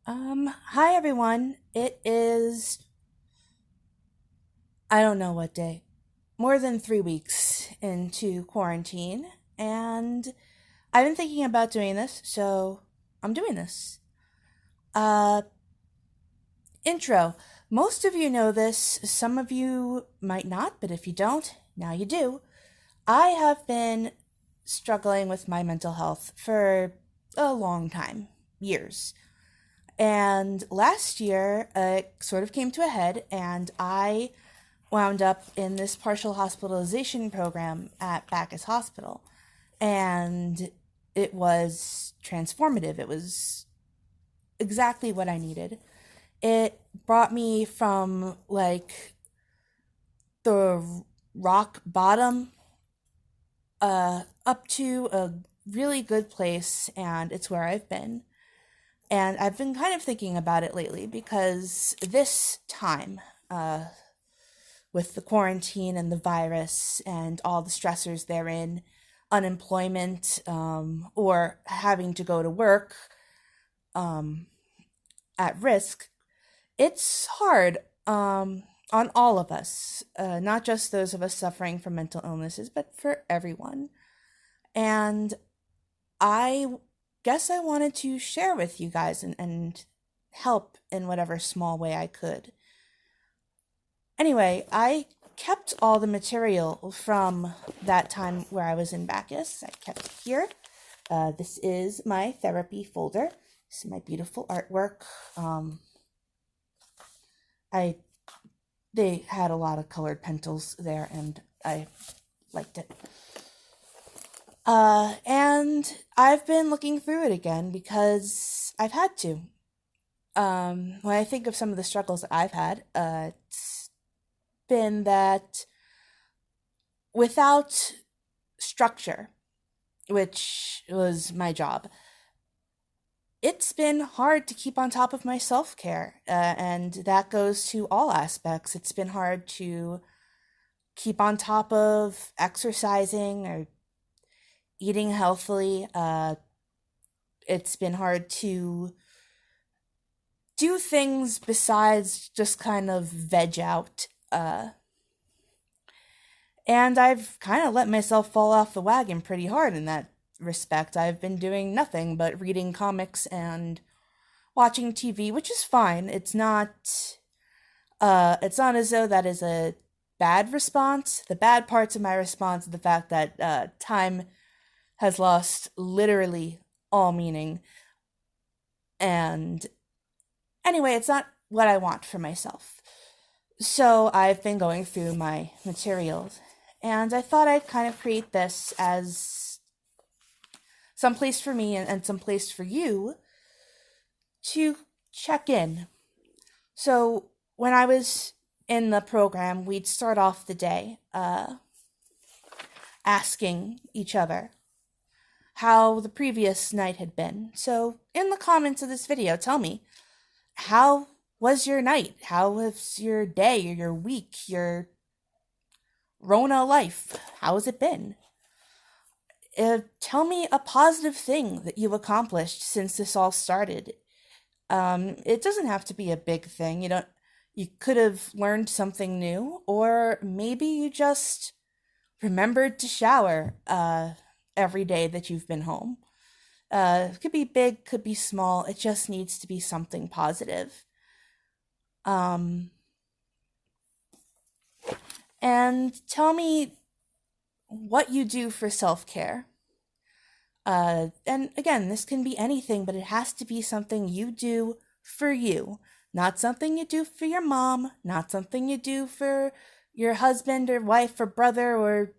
Hi everyone. It is, I don't know what day, more than 3 weeks into quarantine, and I've been thinking about doing this, so I'm doing this. Uh, Intro. Most of you know this, some of you might not, but if you don't, now you do. I have been struggling with my mental health for a long time, years. And last year, it sort of came to a head, and I wound up in this partial hospitalization program at Bacchus Hospital. And it was transformative. It was exactly what I needed. It brought me from like the rock bottom up to a really good place, and it's where I've been. And I've been kind of thinking about it lately because this time, with the quarantine and the virus and all the stressors therein, unemployment, or having to go to work um, at risk, it's hard on all of us, not just those of us suffering from mental illnesses, but for everyone. And I guess I wanted to share with you guys and help in whatever small way I could. Anyway, I kept all the material from that time where I was in Bacchus. I kept it here. This is my therapy folder. This is my beautiful artwork. I They had a lot of colored pencils there, and I liked it. And I've been looking through it again because I've had to. When I think of some of the struggles that I've had, it's been that without structure, which was my job, it's been hard to keep on top of my self care. And that goes to all aspects. It's been hard to keep on top of exercising or eating healthily. It's been hard to do things besides just kind of veg out. And I've kind of let myself fall off the wagon pretty hard in that respect. I've been doing nothing but reading comics and watching TV, which is fine. It's not as though that is a bad response. The bad parts of my response are the fact that time has lost literally all meaning. And anyway, it's not what I want for myself. So I've been going through my materials, and I thought I'd kind of create this as some place for me and some place for you to check in. So when I was in the program, we'd start off the day asking each other how the previous night had been. So in the comments of this video, tell me, how was your night? How was your day or your week, your Rona life? How has it been? Tell me a positive thing that you've accomplished since this all started. It doesn't have to be a big thing. You could have learned something new, or maybe you just remembered to shower every day that you've been home. It could be big, could be small. It just needs to be something positive. Um, and tell me what you do for self care. And again, this can be anything, but it has to be something you do for you, not something you do for your mom, not something you do for your husband or wife or brother or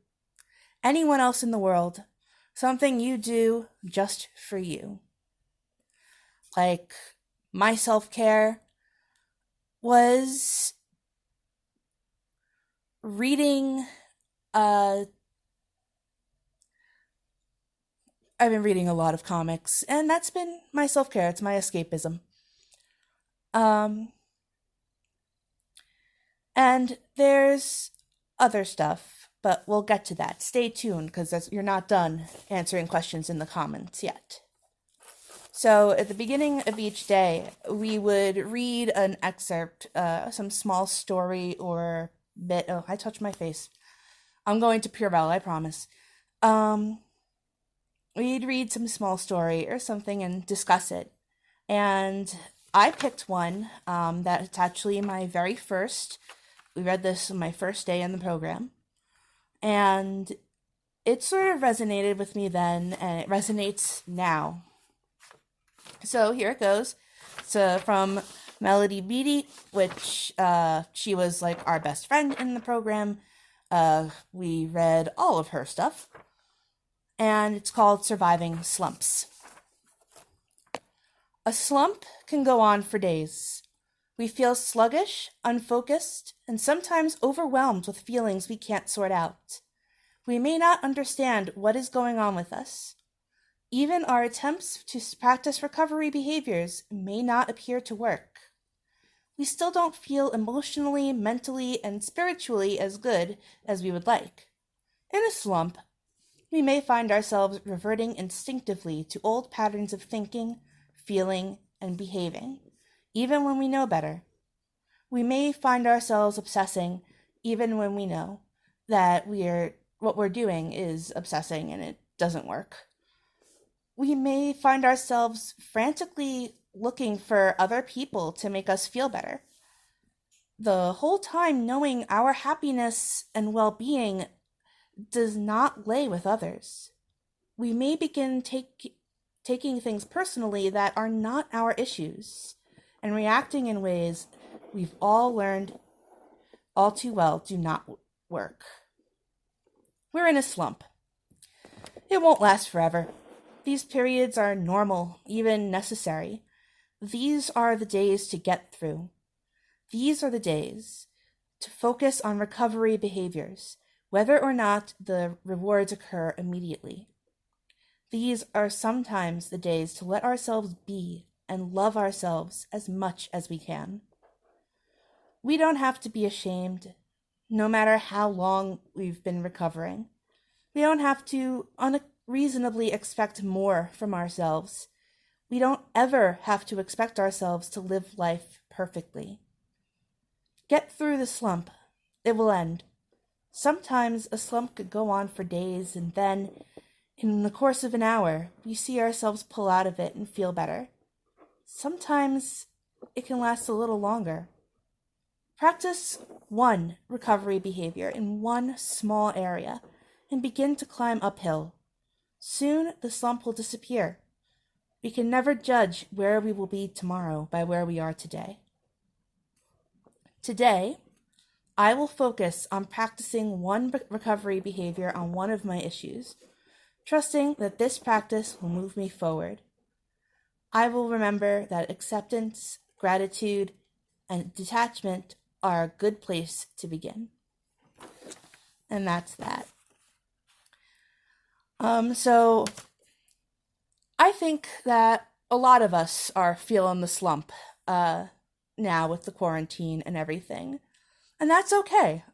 anyone else in the world. Something you do just for you. Like, my self care was reading. I've been reading a lot of comics, and that's been my self care. It's my escapism. Um, and there's other stuff, but we'll get to that. Stay tuned, because you're not done answering questions in the comments yet. So at the beginning of each day, we would read an excerpt, some small story or bit. Oh, I touched my face. I'm going to Purell, I promise. Um, we'd read some small story or something and discuss it. And I picked one that's actually my very first. We read this on my first day in the program. And it sort of resonated with me then, and it resonates now. So here it goes. So from Melody Beatty, which she was like our best friend in the program. We read all of her stuff, and it's called Surviving Slumps. A slump can go on for days. We feel sluggish, unfocused, and sometimes overwhelmed with feelings we can't sort out. We may not understand what is going on with us. Even our attempts to practice recovery behaviors may not appear to work. We still don't feel emotionally, mentally, and spiritually as good as we would like. In a slump, we may find ourselves reverting instinctively to old patterns of thinking, feeling, and behaving, even when we know better. We may find ourselves obsessing even when we know that what we're doing is obsessing and it doesn't work. We may find ourselves frantically looking for other people to make us feel better. The whole time knowing our happiness and well-being does not lay with others. We may begin taking things personally that are not our issues and reacting in ways we've all learned all too well do not work. We're in a slump. It won't last forever. These periods are normal, even necessary. These are the days to get through. These are the days to focus on recovery behaviors, whether or not the rewards occur immediately. These are sometimes the days to let ourselves be and love ourselves as much as we can. We don't have to be ashamed, no matter how long we've been recovering. We don't have to unreasonably expect more from ourselves. We don't ever have to expect ourselves to live life perfectly. Get through the slump. It will end. Sometimes a slump could go on for days, and then, in the course of an hour, we see ourselves pull out of it and feel better. Sometimes it can last a little longer. Practice one recovery behavior in one small area and begin to climb uphill. Soon the slump will disappear. We can never judge where we will be tomorrow by where we are today. Today, I will focus on practicing one recovery behavior on one of my issues, trusting that this practice will move me forward. I will remember that acceptance, gratitude, and detachment are a good place to begin. And that's that. So I think that a lot of us are feeling the slump now with the quarantine and everything. And that's okay.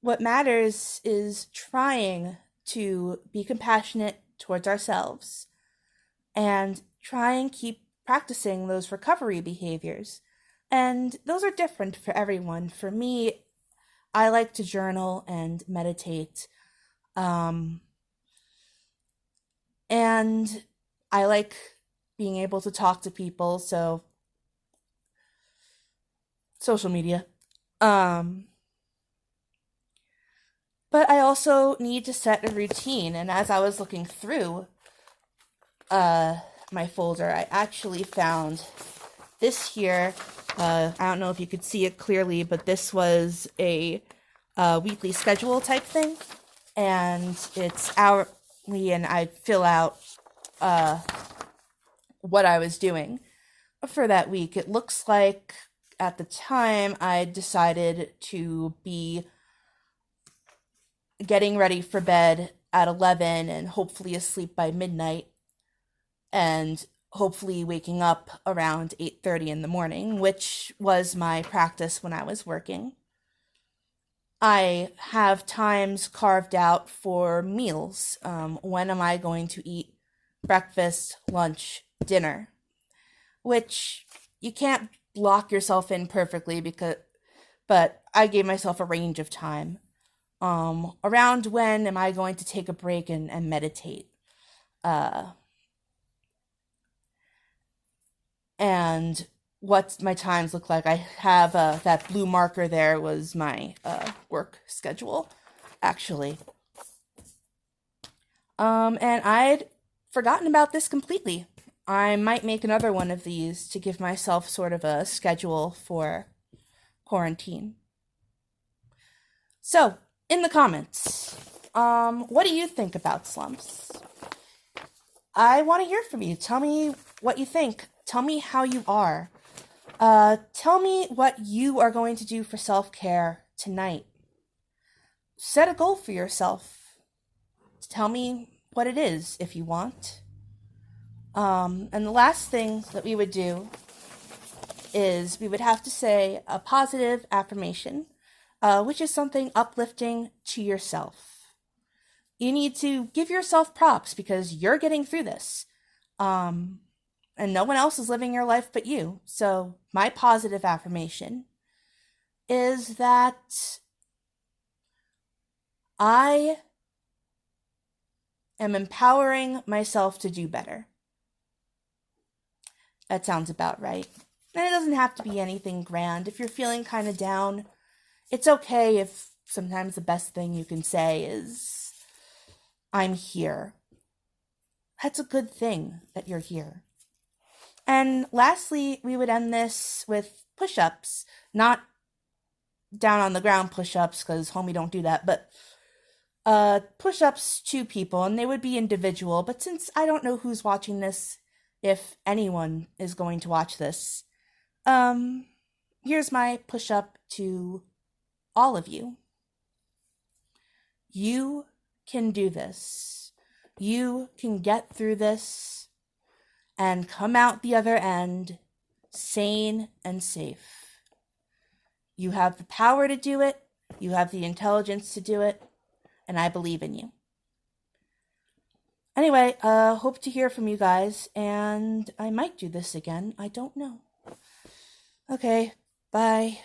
What matters is trying to be compassionate towards ourselves and try and keep practicing those recovery behaviors. And those are different for everyone. For me, I like to journal and meditate. And I like being able to talk to people, so social media. But I also need to set a routine, and as I was looking through my folder, I actually found this here. I don't know if you could see it clearly, but this was a weekly schedule type thing, and it's hourly, and I'd fill out what I was doing for that week. It looks like at the time I decided to be getting ready for bed at 11 and hopefully asleep by midnight, and hopefully waking up around 8:30 in the morning, which was my practice when I was working. I have times carved out for meals. When am I going to eat breakfast, lunch, dinner, which you can't lock yourself in perfectly but I gave myself a range of time. Around when am I going to take a break and meditate? Uh, and what my times look like. I have that blue marker there was my work schedule, actually. And I'd forgotten about this completely. I might make another one of these to give myself sort of a schedule for quarantine. So, in the comments, what do you think about slumps? I want to hear from you. Tell me what you think. Tell me how you are. Tell me what you are going to do for self-care tonight. Set a goal for yourself. Tell me what it is if you want. And the last thing that we would do is we would have to say a positive affirmation, which is something uplifting to yourself. You need to give yourself props because you're getting through this. And no one else is living your life but you. So my positive affirmation is that I am empowering myself to do better. That sounds about right. And it doesn't have to be anything grand. If you're feeling kind of down, it's okay if sometimes the best thing you can say is, I'm here. That's a good thing that you're here. And lastly, we would end this with push-ups. Not down on the ground push-ups, because homie don't do that, but push-ups to people, and they would be individual. But since I don't know who's watching this, if anyone is going to watch this, here's my push-up to all of you. You can do this. You can get through this and come out the other end sane and safe. You have the power to do it. You have the intelligence to do it. And I believe in you. Anyway, hope to hear from you guys, and I might do this again. I don't know. Okay, bye.